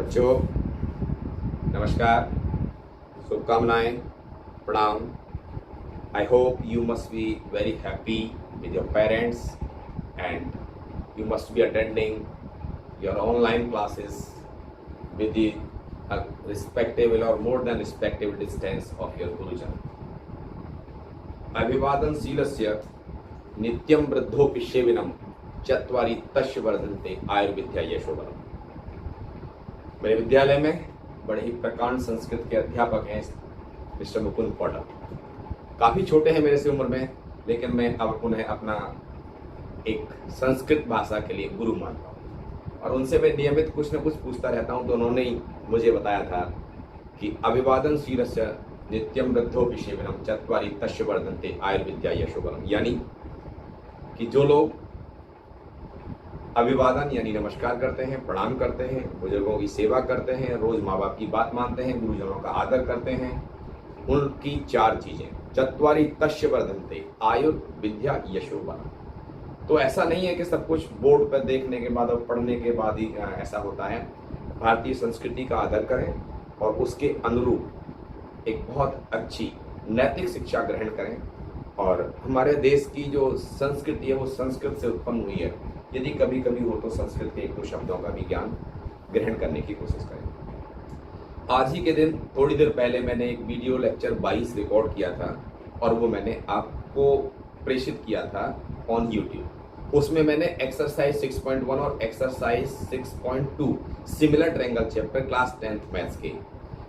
बच्चों नमस्कार, शुभकामनाएं, प्रणाम। I hope you must be very happy with your parents and you must be attending your online classes with the respectable or more than respectable distance of your gurujan. अभिवादनशीलस्य नित्यं वृद्धोऽपि सेविनं चत्वारि तस्य वर्धन्ते आयुर्विद्या यशोबलम्। मेरे विद्यालय में बड़े ही प्रकांड संस्कृत के अध्यापक हैं मिस्टर मुकुंद पॉटर। काफ़ी छोटे हैं मेरे से उम्र में, लेकिन मैं अब उन्हें अपना एक संस्कृत भाषा के लिए गुरु मानता हूँ और उनसे मैं नियमित कुछ न कुछ पूछता रहता हूँ। तो उन्होंने ही मुझे बताया था कि अभिवादनशीलस्य नित्यं वृद्धोऽपि सेवनं चत्वारि तस्य वर्धन्ते आयुर्विद्या यशोबलम्, यानी कि जो लोग अभिवादन यानी नमस्कार करते हैं, प्रणाम करते हैं, बुजुर्गों की सेवा करते हैं, रोज माँ बाप की बात मानते हैं, गुरुजनों का आदर करते हैं, उनकी चार चीजें चत्वारि तस्य वर्धन्ते आयुर्विद्या यशोबलम्। तो ऐसा नहीं है कि सब कुछ बोर्ड पर देखने के बाद और पढ़ने के बाद ही ऐसा होता है। भारतीय संस्कृति का आदर करें और उसके अनुरूप एक बहुत अच्छी नैतिक शिक्षा ग्रहण करें। और हमारे देश की जो संस्कृति है वो संस्कृत से उत्पन्न हुई है। यदि कभी कभी हो तो संस्कृत के एक दो शब्दों का भी ज्ञान ग्रहण करने की कोशिश करें। आज ही के दिन थोड़ी देर पहले मैंने एक वीडियो लेक्चर 22 रिकॉर्ड किया था और वो मैंने आपको प्रेषित किया था ऑन यूट्यूब। उसमें मैंने एक्सरसाइज 6.1 और exercise 6.2 similar triangle chapter class 10th maths के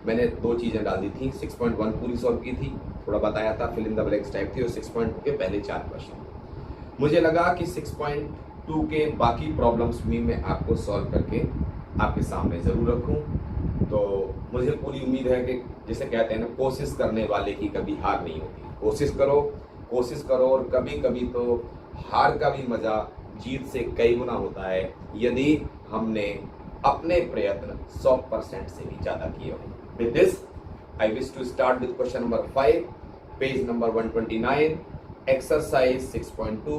मैंने दो चीज़ें डाल दी थी। 6.1 पूरी सॉल्व की थी, थोड़ा बताया था, fill in the blanks type थी, और 6.2 के पहले 4 प्रश्न। मुझे लगा कि 6.2 के बाकी प्रॉब्लम्स भी मैं आपको सॉल्व करके आपके सामने ज़रूर रखूं। तो मुझे पूरी उम्मीद है कि जिसे कहते हैं ना, कोशिश करने वाले की कभी हार नहीं होती। कोशिश करो और कभी कभी तो हार का भी मज़ा जीत से कई गुना होता है यदि हमने अपने प्रयत्न 100% से भी ज़्यादा किए हों। With this, I wish to start with question number 5, page number 129, exercise 6.2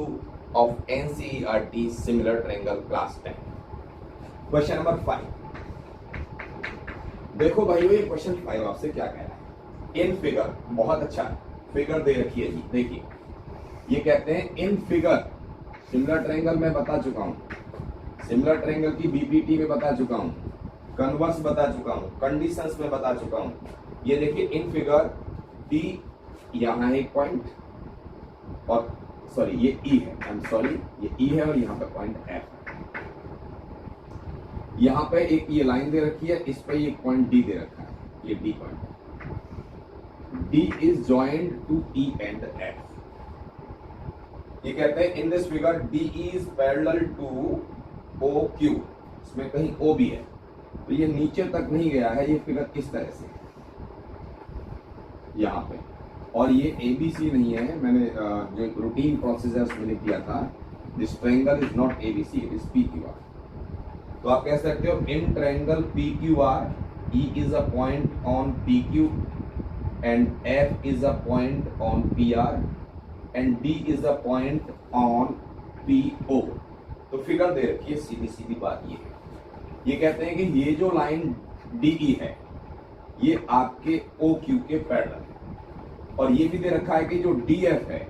of NCERT similar triangle class 10. Question number 5. देखो भाइयों, ये क्वेश्चन 5 आपसे क्या कह रहा है। इन फिगर, बहुत अच्छा फिगर दे रखी है जी, देखिए ये कहते हैं इन फिगर सिमिलर ट्रायंगल में बता चुका हूं, सिमिलर ट्रायंगल की बीपीटी में बता चुका हूं, कन्वर्स बता चुका हूं, कंडीशंस में बता चुका हूं। ये देखिए इन फिगर डी, यहां एक पॉइंट और सॉरी ये ई है, आई एम सॉरी ये ई है और यहाँ पे पॉइंट एफ है। यहाँ पे एक ये लाइन दे रखी है, इस पे एक पॉइंट डी दे रखा है, ये D point. D is joined to E and F. ये कहते हैं in this figure D is parallel to O Q, इसमें कहीं ओ भी है, तो ये नीचे तक नहीं गया है। ये फिगर किस तरह से यहाँ पे, और ये ABC नहीं है। मैंने जो रूटीन प्रोसेस है उसमें लिख दिया था, this triangle is not ABC, it is PQR। तो आप कह सकते हो in triangle PQR, E is a point on PQ and F is a point on PR and D is a point on PO। तो figure दे रखी है, सीधी सीधी बात ये है। ये कहते हैं कि ये जो लाइन DE है ये आपके OQ के पैरेलल है, और ये भी दे रखा है कि जो DF है,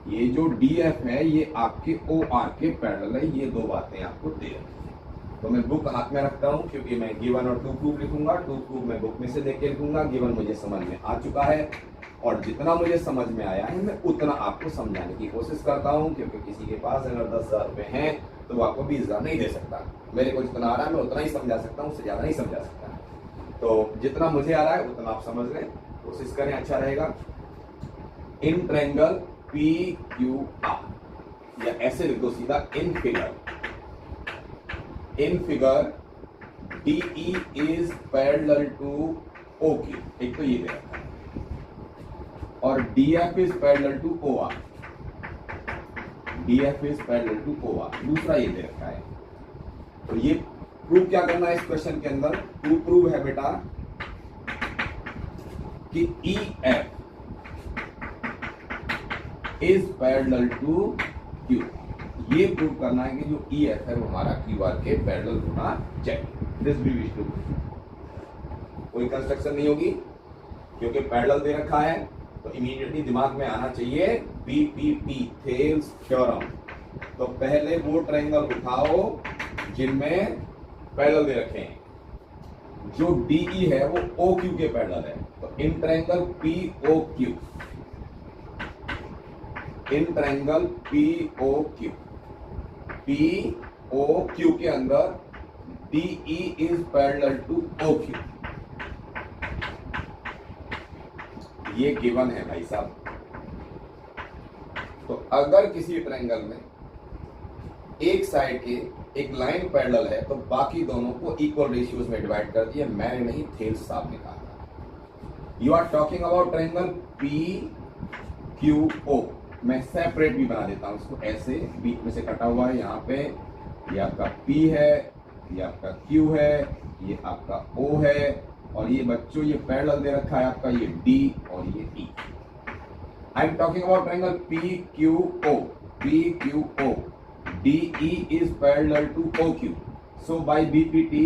ये जो DF है ये आपके OR के पैरेलल है। ये दो बातें आपको दे रखी है। तो मैं बुक हाथ में रखता हूं क्योंकि मैं गिवन और टू प्रूफ लिखूंगा। टू प्रूफ मैं बुक में से देख के लिखूंगा, गिवन मुझे समझ में आ चुका है और जितना मुझे समझ में आया है मैं उतना आपको समझाने की कोशिश करता हूं, क्योंकि किसी के पास अगर 10,000 रुपए हैं तो वो आपको 20,000 नहीं दे सकता। मेरे को जितना आ रहा है मैं उतना ही समझा सकता हूँ, उससे ज्यादा नहीं समझा सकता। तो जितना मुझे आ रहा है उतना आप समझ लें, कोशिश करें, अच्छा रहेगा। इन ट्रायंगल PQR, या ऐसे लिख दो सीधा, in figure DE is parallel to OQ, एक तो ये दे रखा है, और DF is parallel to OR, DF is parallel to OR, दूसरा ये दे रखा है। तो ये प्रूव क्या करना है इस क्वेश्चन के अंदर, टू प्रूव है बेटा कि EF is parallel to Q। ये प्रूव करना है कि जो EF है वो हमारा QR के पैरेलल होना चाहिए। दिस बी विश टू, कोई कंस्ट्रक्शन नहीं होगी क्योंकि पैरेलल दे रखा है, तो इमीडिएटली दिमाग में आना चाहिए बीपीटी, थेल्स थ्योरम। तो पहले वो ट्रायंगल उठाओ जिनमें पैरेलल दे रखे हैं। जो डीई है वो ओ क्यू के पैरेलल है, तो in triangle पीओक्यू, in triangle पीओक्यू, POQ के अंदर DE is parallel to OQ. ये गिवन है भाई साहब। तो अगर किसी ट्रायंगल में एक साइड के एक लाइन पैरेलल है तो बाकी दोनों को इक्वल रेशियोज में डिवाइड कर दिया। मैंने नहीं, थेल्स साहब ने कहा। You are talking about triangle P Q O. मैं सेपरेट भी बना देता हूं इसको, ऐसे बीच में से कटा हुआ है। यहाँ पे ये आपका P है, ये आपका Q है, ये आपका O है, और ये बच्चों ये पैरेलल दे रखा है आपका ये D और ये E। I am talking about triangle PQO, PQO, DE is parallel to OQ. So by BPT,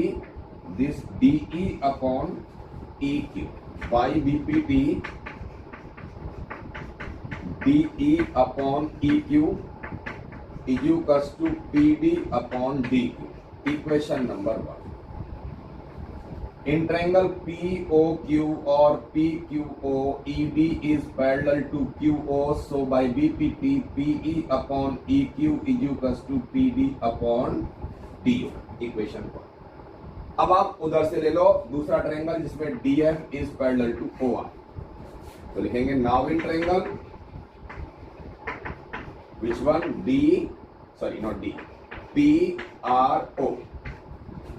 this DE upon EQ. By BPT, DE upon EQ is equals to PD upon DQ. Equation number 1. In triangle POQ or PQO, ED is parallel to QO. So by BPT, PE upon EQ is equals to PD upon DO. Equation 1. अब आप उधर से ले लो दूसरा triangle जिसमें DF is parallel to OR. तो लिखेंगे now in triangle which one? PRO.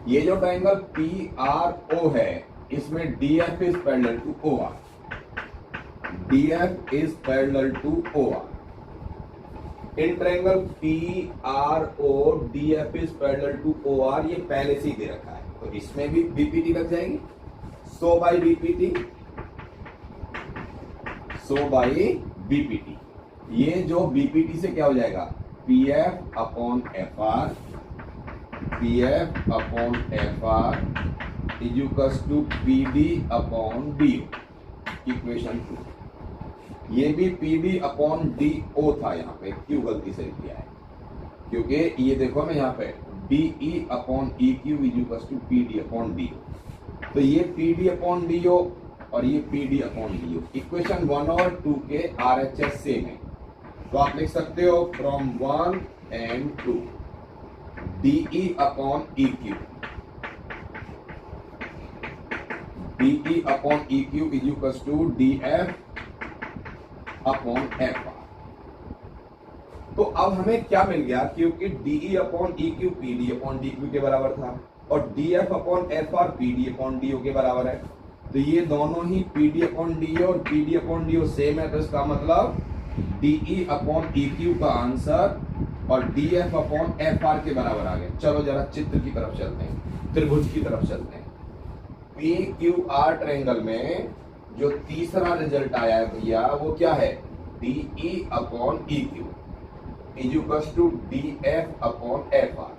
ये जो ट्रायंगल PRO है इसमें DF is parallel to OR, DF is parallel to OR। In triangle PRO DF is parallel to OR, ये पहले से ही दे रखा है, तो इसमें भी BPT लग जाएगी। सो बाई BPT, ये जो BPT से क्या हो जाएगा? PF upon FR, PF upon FR is equals to PD upon DO। Equation 2। ये भी PD अपॉन DO था, यहाँ पे क्यों गलती से लिख दिया है क्योंकि ये देखो मैं यहाँ पे DE upon EQ is equals to PD upon DO। तो ये PD अपॉन DO और ये PD अपॉन DO। इक्वेशन 1 और 2 के RHS सेम है, तो आप लिख सकते हो from 1 and 2 DE upon EQ, DE upon EQ is equals to DF upon FR। तो अब हमें क्या मिल गया? क्योंकि DE upon EQ PD upon DQ के बराबर था और DF upon FR PD upon DO के बराबर है, तो ये दोनों ही PD upon DO और PD upon DO सेम है, तो इसका मतलब DE upon EQ का आंसर और DF अपॉन FR के बराबर आ गए। चलो जरा चित्र की तरफ चलते हैं, त्रिभुज की तरफ चलते हैं। PQR ट्रायंगल में जो तीसरा रिजल्ट आया है भैया वो क्या है? DE upon EQ is equals to DF upon FR।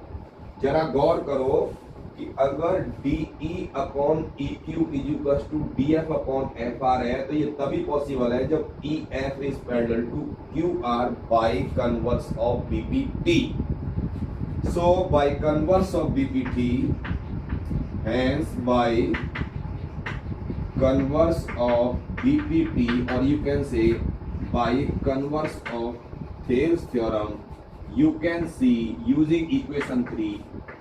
जरा गौर करो कि अगर DE upon EQ is equals to DF upon FR है तो ये तभी पॉसिबल है जब EF is parallel to QR by converse of BPT। So by converse of BPT, hence by converse of BPT, or you can say by converse of Thales theorem, you can see using equation 3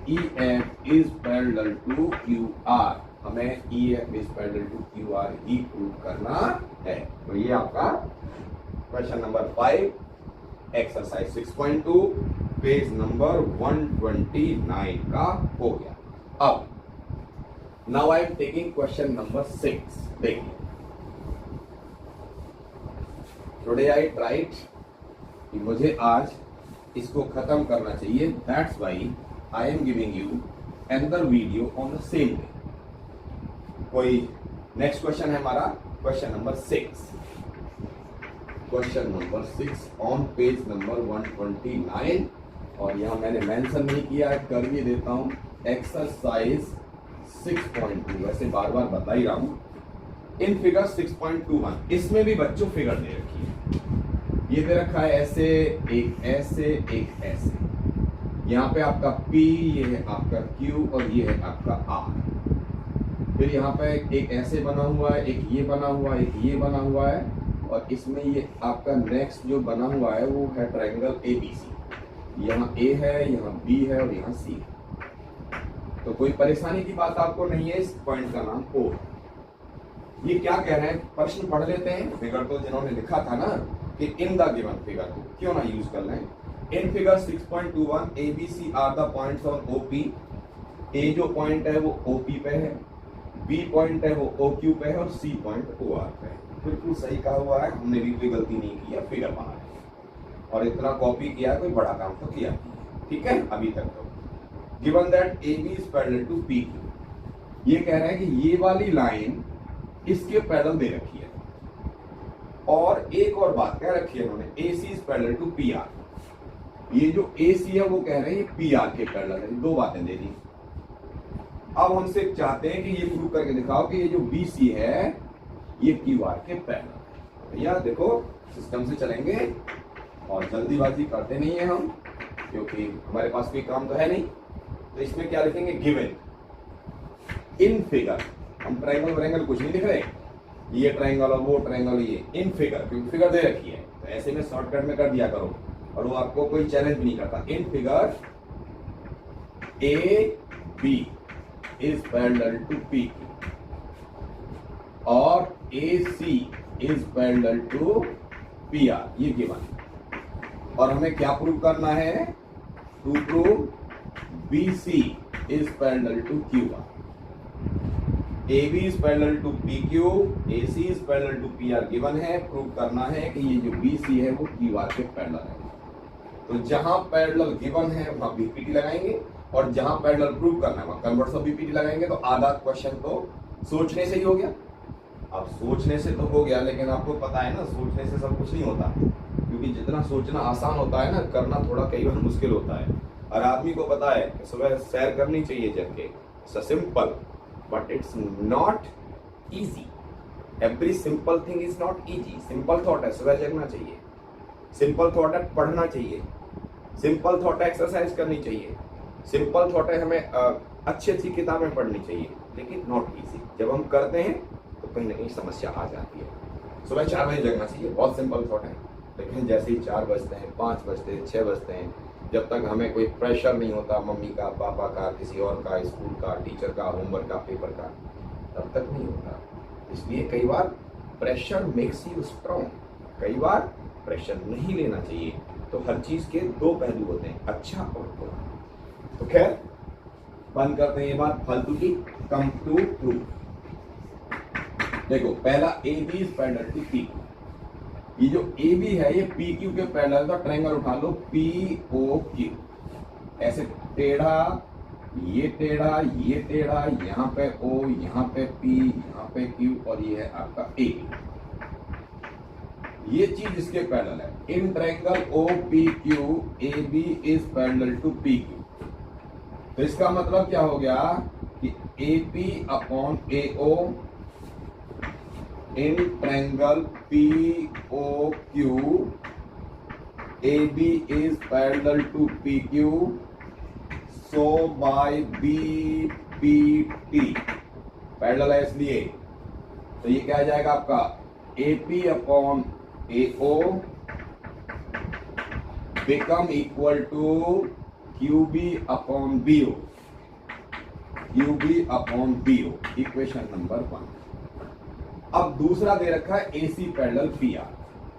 EF is parallel to QR। हमें EF is parallel to QR he prove करना है। तो ये आपका question number 5 exercise 6.2 page number 129 का हो गया। अब now I am taking question number 6। देखिए, टुडे आई ट्राइड कि मुझे आज इसको खत्म करना चाहिए, that's why I am giving you another video on the same day. कोई नेक्स्ट क्वेश्चन है हमारा question number 6। Question number 6 on page number 129, और यहां मैंने मेंशन नहीं किया है, कर भी देता हूं। एक्सरसाइज 6.2, वैसे बार बार बता ही रहा हूं। इन फिगर 6.21 इसमें भी बच्चों फिगर दे रखी है। ये दे रखा है ऐसे, एक ऐसे, एक ऐसे। यहाँ पे आपका P, ये है आपका Q और ये है आपका R। फिर यहाँ पे एक ऐसे बना हुआ है, एक ये बना हुआ है, एक ये बना हुआ है, और इसमें ये आपका नेक्स्ट जो बना हुआ है वो है ट्रायंगल ABC। यहाँ A है, यहाँ B है और यहाँ C है। तो कोई परेशानी की बात आपको नहीं है। इस पॉइंट का नाम O। ये क्या कह रहे हैं, प्रश्न पढ़ लेते हैं। फिगर तो जिन्होंने लिखा था ना कि इन द गिवन फिगर, क्यों ना यूज कर लें। In figure 6.21 ABC are the points on OP। A जो पॉइंट है वो OP पे है, B पॉइंट है वो OQ पे है और C पॉइंट OR पे है। बिल्कुल सही कहा हुआ है, हमने भी कोई गलती नहीं की है, फिगर बना है और इतना कॉपी किया, कोई बड़ा काम तो किया नहीं। ठीक है, अभी तक तो given that AB is parallel to PQ। ये कह रहे हैं कि ये वाली लाइन इसके पैरेलल दे रखी है, और एक और बात कह रखी है उन्होंने, AC is parallel to PR। ये जो AC है वो कह रहे हैं ये PR के पैरेलल है। दो बातें दे दी। अब हमसे चाहते हैं कि ये प्रूव करके दिखाओ कि ये जो BC है ये QR के पैरेलल है। भैया देखो, सिस्टम से चलेंगे और जल्दीबाजी करते नहीं है हम, क्योंकि हमारे पास कोई काम तो है नहीं। तो इसमें क्या लिखेंगे, गिवन इन फिगर। हम ट्रायंगल व्रायंगल कुछ नहीं लिख रहे, ये ट्रायंगल और वो ट्रायंगल, ये इन फिगर, क्योंकि फिगर दे रखी है तो ऐसे में शॉर्टकट में कर दिया करो और वो आपको कोई चैलेंज भी नहीं करता। In figure AB is parallel to PQ और AC is parallel to PR, ये गिवन। और हमें क्या प्रूव करना है, to prove BC is parallel to QR, AB is parallel to PQ, AC is parallel to PR given है। Prove करना है कि ये जो BC है वो QR के पैरेलल है। तो जहां पैरेलल गिवन है वहां BPT लगाएंगे, और जहां पैरेलल प्रूव करना है वहां कन्वर्स ऑफ BPT लगाएंगे। तो आधा क्वेश्चन तो सोचने से ही हो गया। अब सोचने से तो हो गया, लेकिन आपको पता है ना, सोचने से सब कुछ नहीं होता, क्योंकि जितना सोचना आसान होता है ना, करना थोड़ा कई बार मुश्किल होता है। और आदमी को पता है कि सुबह सैर करनी चाहिए जग के, simple, but it's not easy. Every simple thing is not easy. Simple thought है सुबह जगना चाहिए, सिंपल थॉट है पढ़ना चाहिए, सिंपल थॉट है एक्सरसाइज करनी चाहिए, सिंपल थॉट है हमें अच्छी अच्छी किताबें पढ़नी चाहिए, लेकिन नॉट इजी। जब हम करते हैं तो कहीं ना कहीं समस्या आ जाती है। सुबह 4 बजे जगना चाहिए, बहुत सिंपल थॉट है, लेकिन जैसे ही 4 बजते हैं, 5 बजते हैं, 6 बजते हैं, जब तक हमें कोई प्रेशर नहीं होता मम्मी का, पापा का, किसी और का, स्कूल का, टीचर का, होमवर्क का, पेपर का, तब तक नहीं होता। इसलिए कई बार प्रेशर मेक्स यू स्ट्रॉन्ग, कई बार प्रेशर नहीं लेना चाहिए। तो हर चीज के दो पहलू होते हैं, अच्छा और बुरा। तो खैर बंद करते हैं ये बात फालतू की, कम टू प्रूफ। देखो, पहला AB is parallel to PQ। ये जो AB है ये PQ के पैरेलल का ट्रायंगल उठा लो, POQ। ऐसे टेढ़ा, ये टेढ़ा, ये टेढ़ा, यहाँ पे O, यहाँ पे P, यहाँ पे Q और ये है आपका AB। ये चीज इसके पैरेलल है। In triangle OPQ AB is parallel to PQ। तो इसका मतलब क्या हो गया कि AP upon AO in triangle POQ AB is parallel to PQ, so by BPT parallel है इसलिए। तो ये क्या आ जाएगा आपका AP upon AO become equal to QB upon BO, QB upon BO, equation number 1। अब दूसरा दे रखा है AC पैरेलल PR।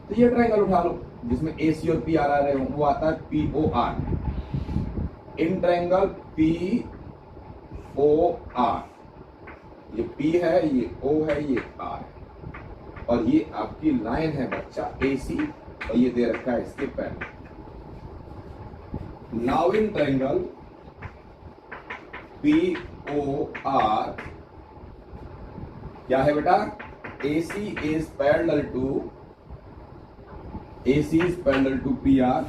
तो ये ट्रायंगल उठा लो जिसमें AC और PR आ रहे हो, वो आता है POR। इन ट्रायंगल POR, ये P है, ये O है, ये R है, और ये आपकी लाइन है बच्चा AC, और ये दे रखा है इसके parallel. Now in triangle POR क्या है बेटा, AC is parallel to PR,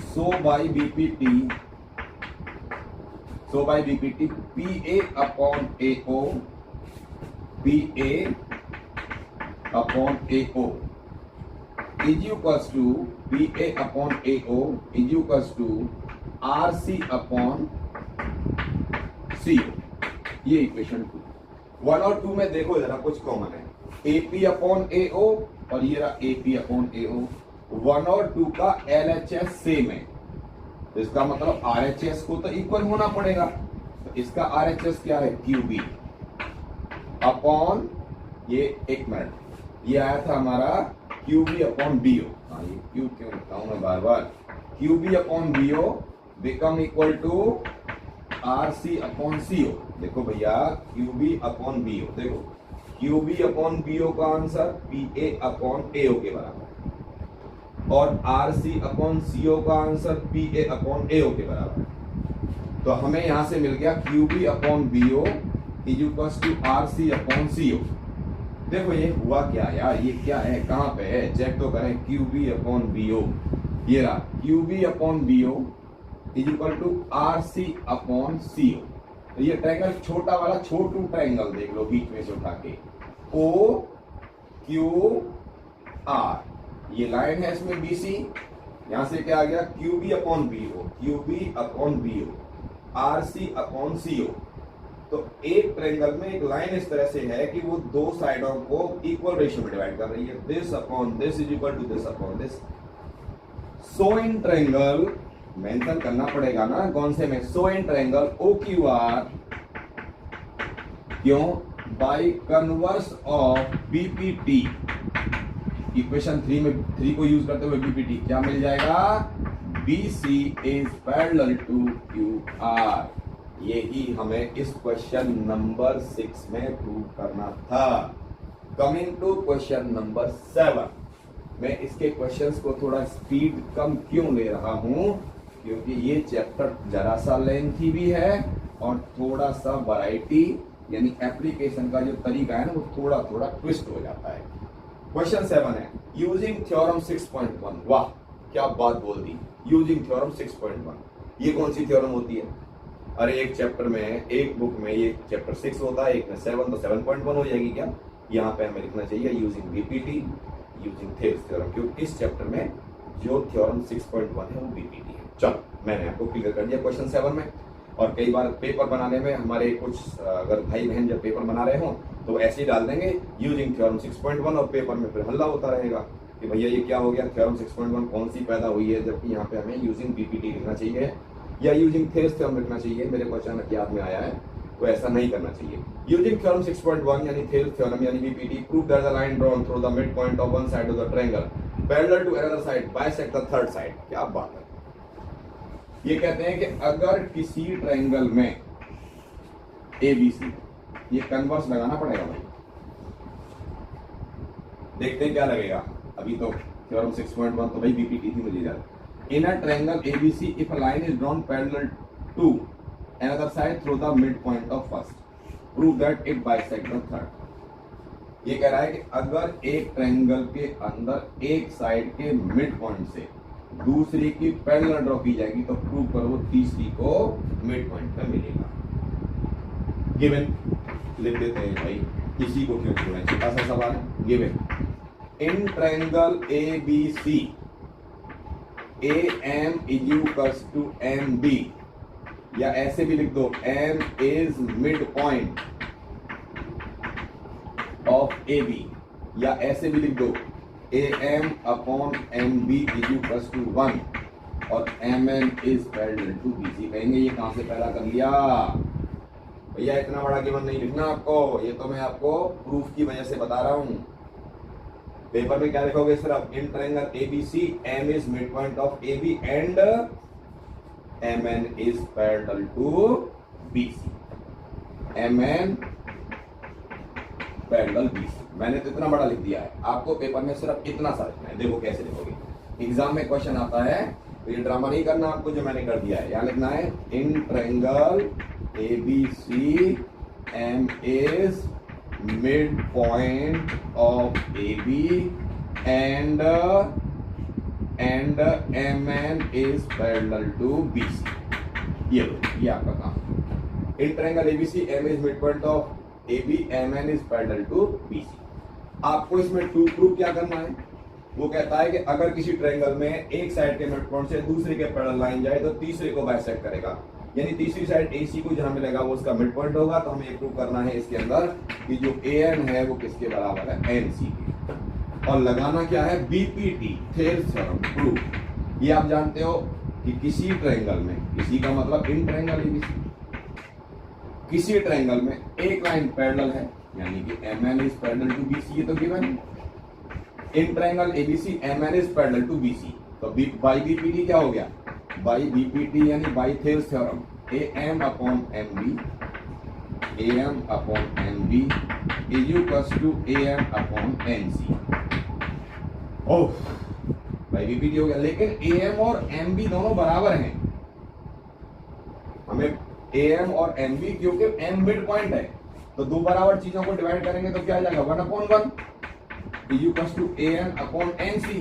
so by BPT So by BPT, PA upon AO, PA upon AO is equals to PA upon AO is equals to RC upon CO. ये equation 2। 1 और 2 में देखो जरा कुछ common है, AP upon AO और ये रहा AP अपॉन AO। 1 और 2 का LHS सेम है, तो इसका मतलब RHS को तो इक्वल होना पड़ेगा। तो इसका RHS क्या है, QB अपॉन ये, एक मिनट, ये आया था हमारा QB अपॉन BO। हाँ, ये Q क्यों लिखता हूं मैं बार बार, QB upon BO become equal to RC upon CO। देखो भैया, QB अपॉन BO, देखो QB अपॉन BO का आंसर PA अपॉन AO के बराबर और RC अपॉन CO का आंसर PA अपॉन AO के बराबर। तो हमें यहां से मिल गया QB upon BO is equal to RC upon CO। देखो ये हुआ क्या यार, ये क्या है, कहां पे है, चेक तो करें। QB अपॉन BO, ये रहा QB upon BO is equal to RC upon CO। तो ये ट्रायंगल छोटा वाला छोटू ट्रायंगल देख लो, बीच में से उठा के OQR, ये लाइन है इसमें BC, यहां से क्या आ गया QB upon BO, QB upon BO, RC upon CO। तो एक ट्रायंगल में एक लाइन इस तरह से है कि वो दो साइडों को इक्वल रेशियो में डिवाइड कर रही है, this upon this is equal to this upon this. So in triangle mention करना पड़ेगा ना कौन से में, सो इन ट्रायंगल OQR, क्यों, by converse of BPT। Equation 3 में 3 को यूज करते हुए BPT क्या मिल जाएगा, BC is parallel to QR। यही हमें इस क्वेश्चन नंबर 6 में प्रूव करना था। कमिंग टू क्वेश्चन नंबर 7, मैं इसके क्वेश्चंस को थोड़ा स्पीड कम क्यों ले रहा हूं, क्योंकि ये चैप्टर जरा सा लेंथी भी है और थोड़ा सा वैरायटी यानी एप्लीकेशन का जो तरीका है ना वो थोड़ा थोड़ा ट्विस्ट हो जाता है। क्वेश्चन 7 है, यूजिंग थ्योरम 6.1। वाह क्या बात बोल दी, यूजिंग थ्योरम 6.1। ये कौन सी थ्योरम होती है, अरे एक चैप्टर में, एक बुक में ये चैप्टर 6 होता है, एक में 7, तो 7.1 हो जाएगी क्या। यहाँ पे हमें लिखना चाहिए using BPT using Thales theorem, क्योंकि इस चैप्टर में जो थ्योरम 6.1 है वो BPT है। चलो मैंने आपको क्लियर कर दिया क्वेश्चन 7 में। और कई बार पेपर बनाने में हमारे कुछ अगर भाई बहन जब पेपर बना रहे हो तो ऐसे ही डाल देंगे यूजिंग थ्योरम 6.1 और पेपर में फिर हल्ला होता रहेगा कि भैया ये क्या हो गया, थ्योरम 6.1 कौन सी पैदा हुई है, जबकि यहाँ पे हमें यूजिंग BPT लिखना चाहिए या यूजिंग थेल्स थ्योरम लिखना चाहिए। मेरे को अचानक याद में आया है, तो ऐसा नहीं करना चाहिए। यूजिंग थ्योरम 6.1 यानी थेल्स थ्योरम यानी BPT, prove that the line drawn through the mid point of one side of the triangle parallel to another side bisect the third side. क्या बात है, ये कहते हैं कि अगर किसी ट्रायंगल में ABC, ये कन्वर्स लगाना पड़ेगा भाई, देखते हैं क्या लगेगा। अभी तो थ्योरम 6.1 तो भाई BPT थी मुझे याद। In a triangle ABC if a line is drawn parallel to another side through the mid point of first, prove that it bisect the third. ये कह रहा है कि अगर एक ट्रायंगल के अंदर एक साइड के मिड पॉइंट से दूसरी की पैरेलल ड्रॉ की जाएगी तो प्रूव करो तीसरी को मिड पॉइंट पे मिलेगा। गिवन लिख देते हैं भाई, किसी को क्यों छोड़ें, छोटा सा सवाल है। Given in triangle ABC AM is equals to MB, या ऐसे भी लिख दो M is mid point of AB, या ऐसे भी लिख दो AM upon MB is equals to 1 और MN is parallel to BC। कहेंगे ये कहां से पैदा कर लिया भैया, इतना बड़ा गिवन नहीं लिखना आपको, ये तो मैं आपको प्रूफ की वजह से बता रहा हूं। पेपर में क्या लिखोगे सिर्फ, in triangle ABC M is mid point of AB and MN is parallel to BC, MN parallel BC। मैंने तो इतना बड़ा लिख दिया है, आपको पेपर में सिर्फ इतना सा लिखना है। देखो कैसे लिखोगे, एग्जाम में क्वेश्चन आता है तो ये ड्रामा नहीं करना आपको जो मैंने कर दिया है। यहाँ लिखना है in triangle ABC M is mid point of AB and MN is parallel to BC। ये आपका काम। In triangle ABC M is mid point of AB, MN is parallel to BC। आपको इसमें टू प्रूफ क्या करना है, वो कहता है कि अगर किसी ट्रायंगल में एक साइड के मिड पॉइंट से दूसरे के पैरेलल लाइन जाए तो तीसरे को बाइसेक्ट करेगा, यानी तीसरी साइड AC को जहां मिलेगा वो उसका मिड पॉइंट होगा। तो हमें ये प्रूव करना है इसके अंदर कि जो AN है वो किसके बराबर है, NC के। और लगाना क्या है, BPT थेल्स थ्योरम प्रूफ। ये आप जानते हो कि किसी ट्रायंगल में, किसी का मतलब इन ट्रायंगल ABC, किसी ट्रायंगल में एक लाइन पैरेलल है, यानी कि MN is parallel to BC, ये तो गिवन है। In triangle ABC MN is parallel to BC, तो बाई BPT क्या हो गया, बाई BPT यानी by Thales theorem AM upon MB, AM upon MB is equals to AM upon NC। ओह, by BPT हो गया, लेकिन AM और MB दोनों बराबर हैं। हमें AM और MB, क्योंकि M मिड पॉइंट है, तो दो बराबर चीजों को डिवाइड करेंगे तो क्या आ जाएगा, 1/1 is equals to AN upon NC।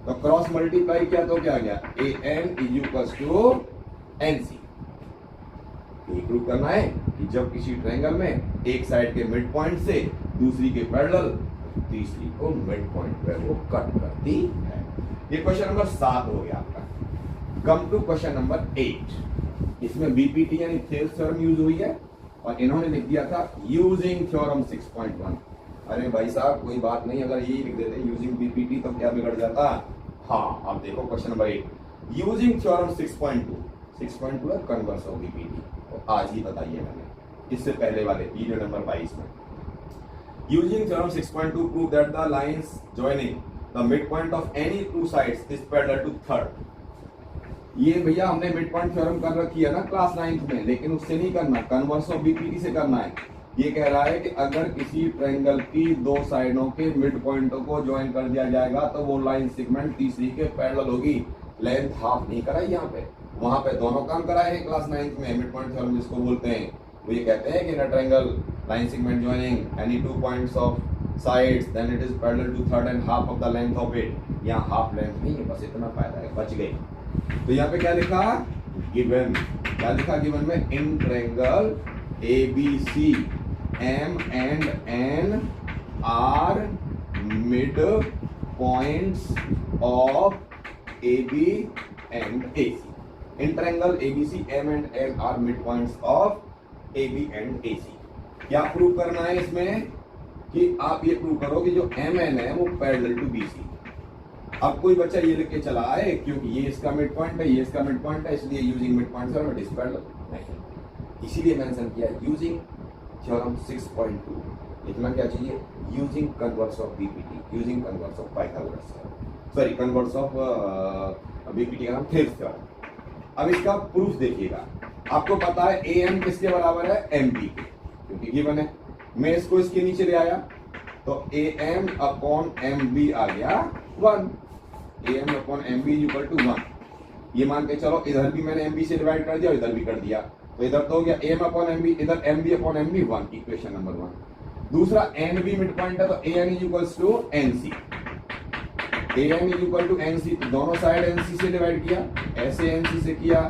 तो क्रॉस मल्टीप्लाई किया तो क्या आ गया, AN is equals to NC। ये प्रूव करना है कि जब किसी ट्रायंगल में एक साइड के मिड पॉइंट से दूसरी के पैरेलल, तीसरी को मिड पॉइंट पे वो कट करती है। ये क्वेश्चन नंबर 7 हो गया आपका। Come to question number 8। इसमें BPT यानी थेल्स थ्योरम यूज हुई है और इन्होंने लिख दिया था यूजिंग थ्योरम 6.1। अरे भाई साहब कोई बात नहीं, अगर यही लिख देते यूजिंग BPT तो क्या बिगड़ जाता। हाँ, अब देखो क्वेश्चन नंबर 8 यूजिंग थ्योरम 6.2 है कन्वर्स ऑफ BPT, तो आज ही बताइए मैंने, इससे पहले वाले वीडियो नंबर 22 में। Using theorem 6.2 prove that the lines joining the mid point of any two sides is parallel to third. ये भैया हमने मिड पॉइंट थ्योरम कर रखी है ना क्लास 9th में, लेकिन उससे नहीं करना, कन्वर्स ऑफ BPT से करना है। ये कह रहा है कि अगर किसी ट्रायंगल की दो साइडों के मिड पॉइंटों को ज्वाइन कर दिया जाएगा तो वो लाइन सेगमेंट तीसरी के पैरेलल होगी। लेंथ हाफ नहीं कराई यहाँ पे, वहां पे दोनों काम कराए हैं क्लास 9th में। मिड पॉइंट थ्योरम जिसको बोलते हैं, वो ये कहते हैं कि in a triangle line segment joining any two points of sides then it is parallel to third and half of the length of it. यहाँ हाफ लेंथ नहीं है, बस इतना फायदा है, बच गई। तो यहाँ पे क्या लिखा, गिवन, क्या लिखा गिवन में, इन triangle ABC M and N are mid points of AB and AC। In triangle ABC M and N are mid points of AB and AC। क्या प्रूव करना है इसमें कि आप ये प्रूव करो कि जो MN है वो पैरेलल टू BC। अब कोई बच्चा ये लिख के चला आए क्योंकि ये इसका मिड पॉइंट है, ये इसका मिड पॉइंट है, इसलिए using mid point theorem it is parallel, नहीं, इसीलिए मेंशन किया यूजिंग थ्योरम 6.2। लिखना क्या चाहिए, using converse of BPT, using converse of Pythagoras, sorry converse of BPT का नाम थेल्स थ्योरम। अब इसका प्रूफ देखिएगा, आपको पता है AM किसके बराबर है, MB के, क्योंकि गिवन है। मैं इसको इसके नीचे ले आया तो AM अपॉन MB आ गया 1, AM upon MB equal to 1। ये मान के चलो इधर भी मैंने MB से डिवाइड कर दिया और इधर भी कर दिया, तो इधर तो हो गया AM अपॉन MB, इधर MB upon MB 1, equation number 1। दूसरा NB मिड पॉइंट है तो AN is equals to NC, AN is equal to NC, तो दोनों साइड NC से डिवाइड किया, ऐसे NC से किया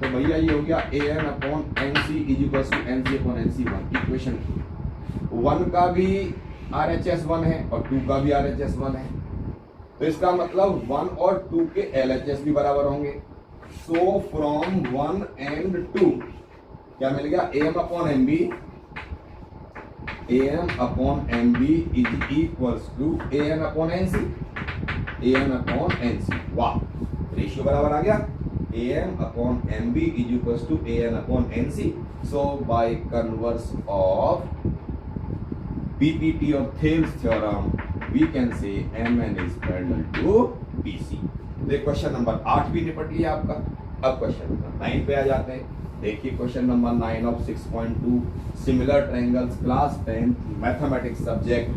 तो भैया ये हो गया AN upon NC is equals to NC upon NC 1, equation 1 का भी RHS 1 है और 2 का भी RHS 1 है, तो इसका मतलब 1 और 2 के LHS भी बराबर होंगे। सो फ्रॉम 1 एंड 2 क्या मिल गया, AM upon MB, AM upon MB is equals to AN upon NC, AN upon NC। वाह, रेशियो बराबर आ गया, AM upon MB is equals to AN upon NC। So by converse of BPT और Thales theorem we can say MN is parallel to BC। देख question number 8 भी निपट लिया आपका। अब क्वेश्चन नंबर 9 पे आ जाते हैं। देखिए question number 9 of 6.2 similar triangles class 10 mathematics subject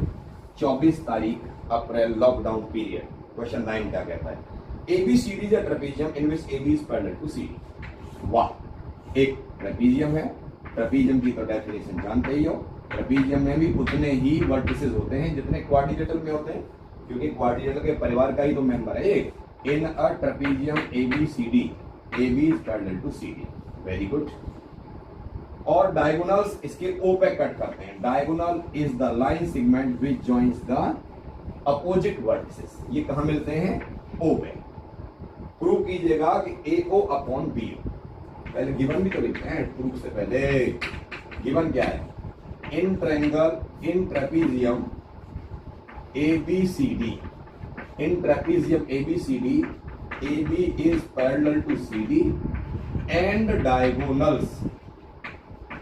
24 तारीख अप्रैल लॉकडाउन पीरियड। क्वेश्चन 9 क्या कहता है, ABCD is a trapezium in which AB is parallel to CD। वाह, एक ट्रेपेजियम है, ट्रेपेजियम की तो डेफिनेशन जानते ही हो, ट्रेपेजियम में भी उतने ही वर्टिसेस होते हैं जितने क्वाड्रिलेटरल में होते हैं, क्योंकि क्वाड्रिलेटरल के परिवार का ही तो मेंबर है एक। In a trapezium ABCD, AB is parallel to CD। Very good. और डायगोनल्स इसके ओ पे कट करते हैं। Diagonal is the line segment which joins the opposite vertices. ये कहां मिलते हैं? ओ पे। प्रूव कीजिएगा कि ए ओ अपॉन बी ओ। पहले गिवन भी तो लिखते हैं प्रूफ से पहले। गिवन क्या है? In triangle in trapezium ABCD, in trapezium ABCD, AB is parallel to CD and diagonals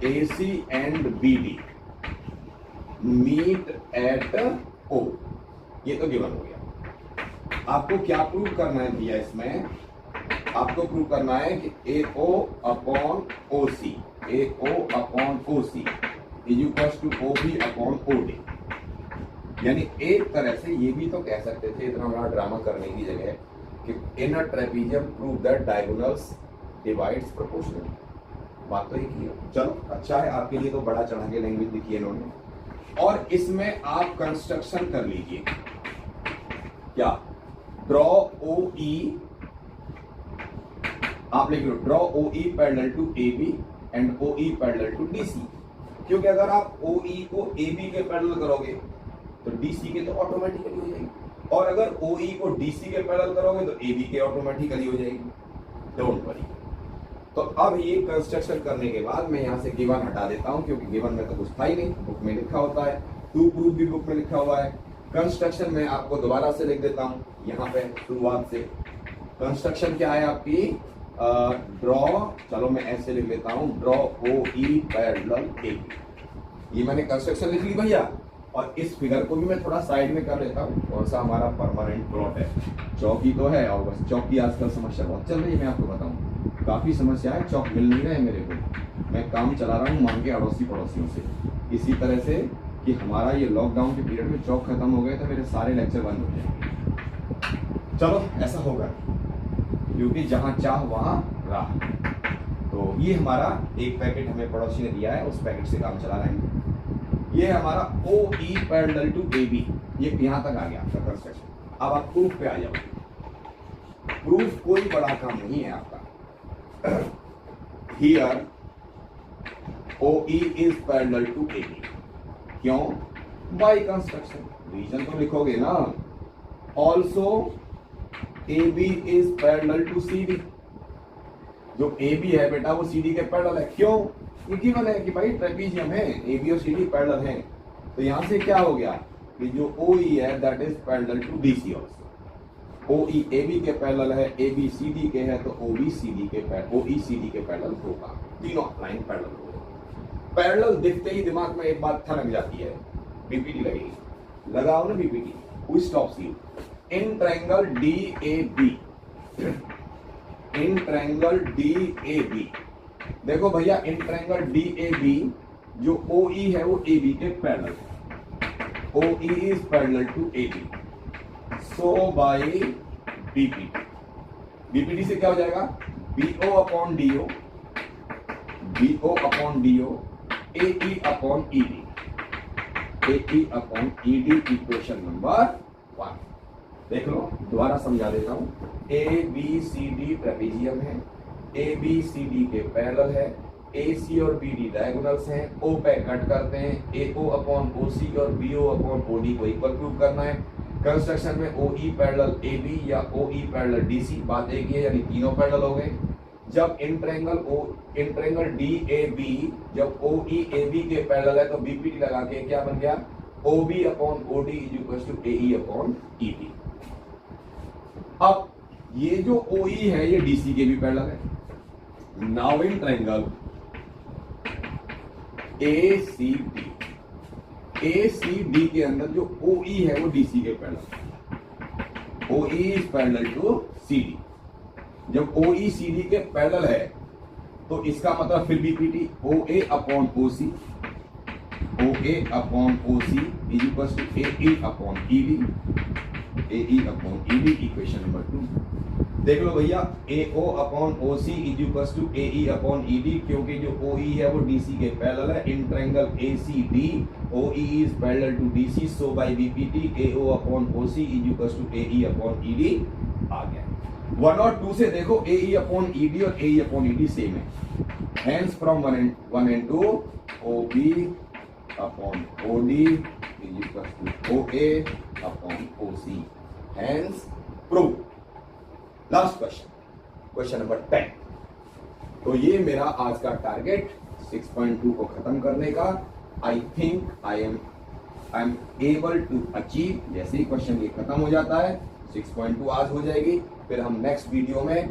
AC and BD meet at O। ये तो गिवन हो गया। आपको क्या प्रूव करना है भैया इसमें? आपको प्रूव करना है कि AO upon OC, AO upon OC is equal to OB upon OD। यानी एक तरह से ये भी तो कह सकते थे, इतना बड़ा ड्रामा करने की जगह, कि in a trapezium prove that diagonals divides proportionally. बात तो एक ही है। चलो अच्छा है, आपके लिए तो बड़ा चढ़ा के लैंग्वेज लिखी है इन्होंने। और इसमें आप कंस्ट्रक्शन कर लीजिए। क्या? ड्रॉ ओ ई, आप लिख लो draw O E parallel to A B and O E parallel to D C. क्योंकि अगर आप ओ ई को ए बी के पैरेलल करोगे तो डीसी के तो ऑटोमेटिकली हो जाएगी, और अगर ओई को डीसी के पैरेलल करोगे तो एबी के ऑटोमेटिकली हो जाएगी। Don't worry. तो अब ये कंस्ट्रक्शन करने के बाद मैं यहाँ से गिवन हटा देता हूँ, क्योंकि गिवन में तो कुछ था ही नहीं, बुक में लिखा होता है। टू प्रूफ भी बुक में लिखा हुआ है। कंस्ट्रक्शन में आपको दोबारा से लिख देता हूँ यहाँ पे शुरुआत से। कंस्ट्रक्शन क्या है आपकी? ड्रॉ, चलो मैं ऐसे लिख लेता हूँ, draw O E parallel A B. ये मैंने कंस्ट्रक्शन लिख ली भैया। और इस फिगर को भी मैं थोड़ा साइड में कर लेता हूँ। कौन सा हमारा परमानेंट प्लॉट है? चौकी तो है, और बस चौक की आजकल समस्या बहुत चल रही है। मैं आपको बताऊँ, काफी समस्या है, चौक मिल नहीं रहे मेरे को। मैं काम चला रहा हूँ मांग के अड़ोसी पड़ोसियों से, इसी तरह से कि हमारा ये लॉकडाउन के पीरियड में चौक खत्म हो गए तो मेरे सारे लेक्चर बंद हो जाएंगे। चलो ऐसा होगा, क्योंकि जहाँ चाह वहाँ राह। तो ये हमारा एक पैकेट हमें पड़ोसी ने दिया है, उस पैकेट से काम चला रहे हैं। ये हमारा O E parallel to A B, ये यहां तक आ गया आपका कंस्ट्रक्शन। अब आप प्रूफ पे आ जाओ। प्रूफ कोई बड़ा काम नहीं है आपका। Here O E is parallel to A B. क्यों? By construction. रीजन तो लिखोगे ना। Also A B is parallel to C D. जो ए बी है बेटा वो सी डी के पैरेलल है। क्यों? ये गिवन है कि भाई ट्रेपीजियम है, ए बी और सी डी पैरेलल है। तो यहां से क्या हो गया कि जो ओ ई है that is parallel to D C also. O E A B के पैरेलल है, ए बी सी डी के है, तो ओ बी सी डी के ओ ई सी डी के पैरेलल होगा। तीनों लाइन पैरेलल होगा। पैरेलल दिखते ही दिमाग में एक बात थनक जाती है, बीपीटी लगेगी। लगाओ ना BPT. Who stops you? In triangle D A B, in triangle D A B. देखो भैया, in triangle D A B जो ओ ई है वो ए बी के पैरेलल है। O E is parallel to A B. So by BPT, BPT से क्या हो जाएगा? B O upon D O, B O upon D O, A E upon E D, A E upon E D equation number 1। देख लो, दोबारा समझा देता हूं। A B C D trapezium है, ए बी सी डी के parallel है, A सी और बी डी डायगोनल्स हैं, ओ पे कट करते हैं, ए ओ अपॉन ओ सी और B O upon O D को इक्वल प्रूव करना है। कंस्ट्रक्शन में ओ ई पैरेलल ए बी या ओ ई पैरेलल डी सी, बात एक ही है, यानी तीनों पैरेलल हो गए। जब in triangle D A B जब ओ ई ए बी के पैरेलल है तो बीपीटी लगा के क्या बन गया? O B upon O D is equal to A E upon E D. अब ये जो ओ ई है ये डीसी के भी पैरेलल है। Now in triangle A C D के अंदर जो ओ ई है वो डीसी के parallel. O E is parallel to C D. जब ओ ई सी डी के पैरेलल है तो इसका मतलब फिर BPT O A upon O C, O A upon O C is equal to A E upon E D, A E upon E D equation number 2। देख लो भैया, A O upon O C is equal to A E upon E D, क्योंकि जो O E है वो D C के parallel है। In triangle A C D O E is parallel to D C, so by BPT A O upon O C is equal to A E upon E D आ गया। 1 और 2 से देखो ए E upon E D और A E upon E D same है। Hence from 1 and 2 OB upon OD is equals to OA upon OC. Hence prove. Last question number 10. तो ये मेरा आज का टारगेट 6.2 को खत्म करने का. I think I am able to achieve. जैसे ही क्वेश्चन ये खत्म हो जाता है 6.2 आज हो जाएगी. फिर हम नेक्स्ट वीडियो में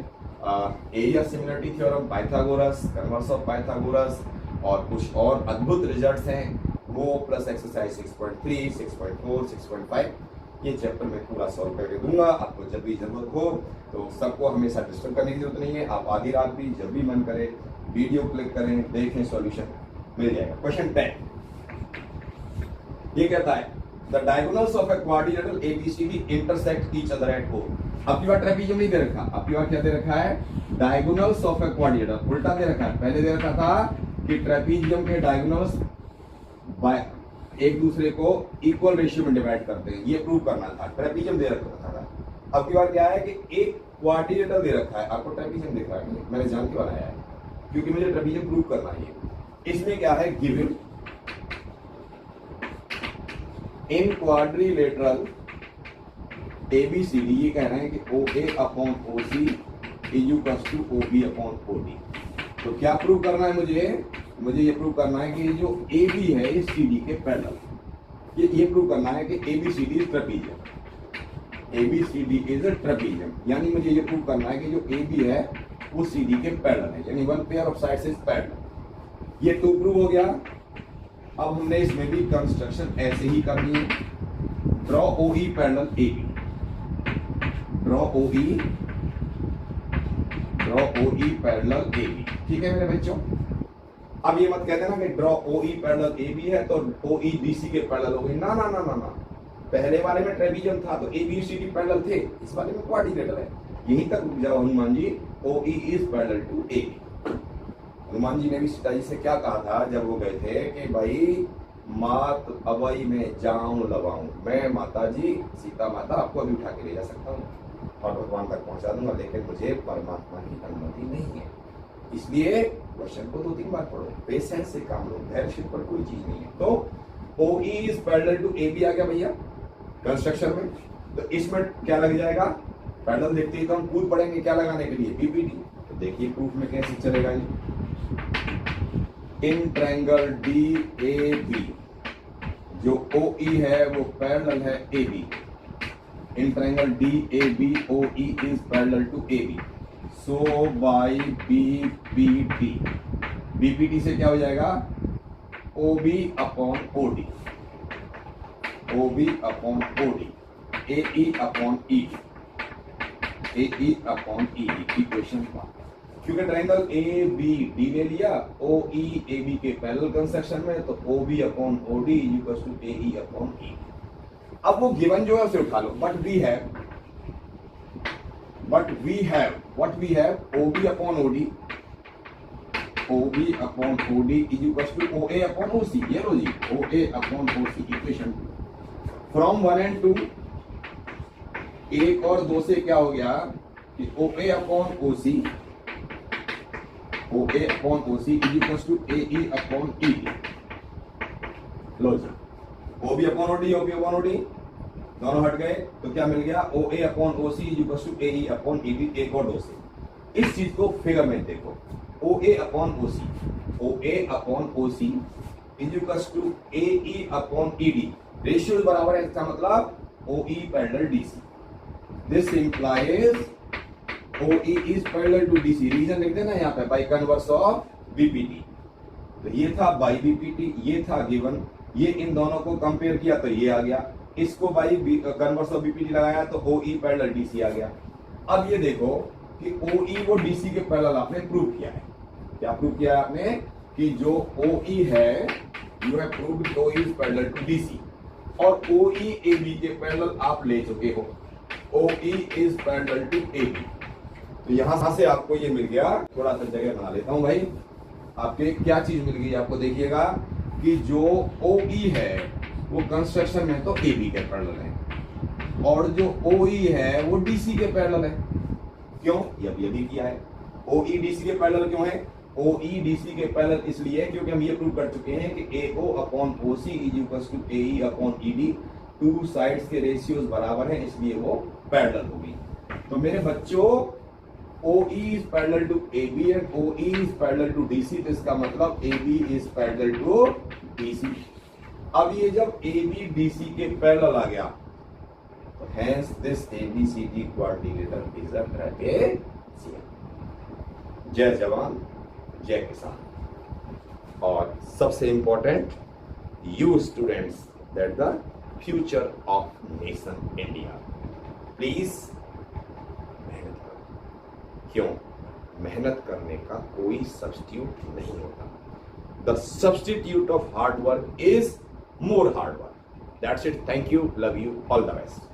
area similarity theorem, Pythagoras, converse of Pythagoras और कुछ और अद्भुत रिजल्ट्स हैं वो प्लस एक्सरसाइज 6.3, 6.4, 6.5 ये चैप्टर में पूरा सॉल्व करके दूंगा. आपको जब भी जरूरत हो तो सबको हमेशा डिस्टर्ब करने की जरूरत नहीं है. आप आधी रात भी जब भी मन करे वीडियो क्लिक करें, देखें, सॉल्यूशन मिल जाएगा. क्वेश्चन 10 ये कहता है the diagonals of a quadrilateral ABCD intersect each other at O. अब की बार ट्रेपीजियम नहीं दे रखा, अब की बार क्या दे रखा है? Diagonals of a quadrilateral. उल्टा दे रखा है. पहले दे रखा था कि ट्रेपीजियम के डायगोनल्स एक दूसरे को इक्वल रेशियो में डिवाइड करते हैं. ये प्रूव करना था. ट्रेपीजियम दे रखा था. अब की बार क्या है कि एक क्वाड्रिलेटरल दे रखा है. आपको ट्रेपीजियम दिख रहा है, मैंने जान के बनाया है क्योंकि मुझे ट्रेपीजियम प्रूव करना है. इसमें क्या है? गिवन इन क्वाड्रिलेटरल ABCD ये कह रहे हैं कि OA upon OC is equal to OB upon OD. तो क्या प्रूव करना है मुझे ये प्रूव करना है कि जो AB है ये CD के पैरेलल. ये प्रूव करना है कि ABCD is trapezium. ABCD is a trapezium. यानी मुझे ये प्रूव करना है कि जो AB है वो CD के पैरेलल है. यानी one pair of sides is parallel. ये 2 प्रूव हो गया. अब हमने इसमें भी कंस्ट्रक्शन ऐसे ही करनी है. Draw OE parallel AB. Draw OE parallel AB. ठीक है मेरे बच्चों. अब ये मत कहते ना कि ड्रॉ OE पैरेलल AB है तो OE DC के पैरेलल हो गए. ना ना ना ना ना. पहले वाले में ट्रेपीजियम था तो ABCD पैरेलल थे. इस वाले में क्वाड्रिलेटरल है. यहीं तक रुक जाओ Hanuman ji. OE is parallel to AB. Hanuman ji ने भी सीता जी से क्या कहा था जब वो गए थे कि भाई मात अवई में जाऊं लवाऊं. मैं माता जी सीता माता आपको अभी उठा के ले जा सकता हूँ और भगवान तक पहुंचा दूंगा, लेकिन मुझे परमात्मा की अनुमति नहीं है. इसलिए क्वेश्चन को 2-3 बार पढ़ो. पेशेंस से काम लो. धैर्य पर कोई चीज नहीं है. तो OE is parallel to AB आ गया भैया कंस्ट्रक्शन में. तो इसमें क्या लग जाएगा? पैरेलल देखते ही तो हम कूद पड़ेंगे क्या लगाने के लिए? BPD. तो देखिए प्रूफ में कैसे चलेगा ये. इन ट्रायंगल DAB जो OE है वो पैरेलल है AB. In triangle DAB OE is parallel to AB. So by BPD से क्या हो जाएगा? OB upon OD. OB upon OD. AE upon ED. AE upon ED. Equation 1. क्योंकि ट्रायंगल ABD ले लिया OE AB के पैरेलल कंस्ट्रक्शन में तो OB upon OD is equal to AE upon ED. अब वो गिवन जो है उसे उठा लो. But we have what we have OB upon OD is equals to OA upon OC. ये लो जी OA upon OC equation 2. From 1 and 2 1 और 2 से क्या हो गया कि OA upon OC is equals to AE upon ED. Low ji OB upon OD दोनों हट गए तो क्या मिल गया? OA upon OC is equal to AE upon ED. 1 और 2 से. इस चीज को फिगर में देखो. OA upon OC is equal to AE upon ED. Ratio बराबर है. इसका मतलब OE parallel DC. This implies OE is parallel to DC. Reason लिख देना यहाँ पे बाय कन्वर्स ऑफ BPT. तो ये था बाय BPT, ये था गिवन. ये इन दोनों को कंपेयर किया तो ये आ गया. इसको बाई कन्वर्स ऑफ BPT लगाया तो OE पैरेलल DC आ गया. अब ये देखो कि OE वो DC के पैरेलल आपने प्रूव किया है. क्या प्रूव किया है आपने? कि जो OE है you have proved OE is parallel to DC और OE AB के पैरेलल आप ले चुके हो. OE is parallel to AB. तो यहां से आपको ये मिल गया. थोड़ा सा जगह बना लेता हूं भाई. आपके क्या चीज मिल गई आपको? देखिएगा कि जो OE है वो कंस्ट्रक्शन में तो AB के पैरेलल है और जो OE है वो DC के पैरेलल है. क्यों? ये भी किया है. OE DC के पैरेलल क्यों है? OEDC के पैरेलल इसलिए क्योंकि हम ये प्रूव कर चुके हैं कि AO upon OC is equal to AE upon ED, two sides के रेशियोज बराबर हैं, इसलिए वो पैरेलल होगी। तो मेरे बच्चों OE is parallel to AB and OE is parallel to DC, तो इसका मतलब AB is parallel to DC। अब ये जब AB DC के पैरेलल आ गया तो hence this ABCD quadrilateral is a trapezium। जय जवान जय किसान। और सबसे important, you students that the future of nation India, please मेहनत करो। क्यों? मेहनत करने का कोई सब्स्टिट्यूट नहीं होता। The substitute of hard work is more hard work. That's it. Thank you. Love you. All the best.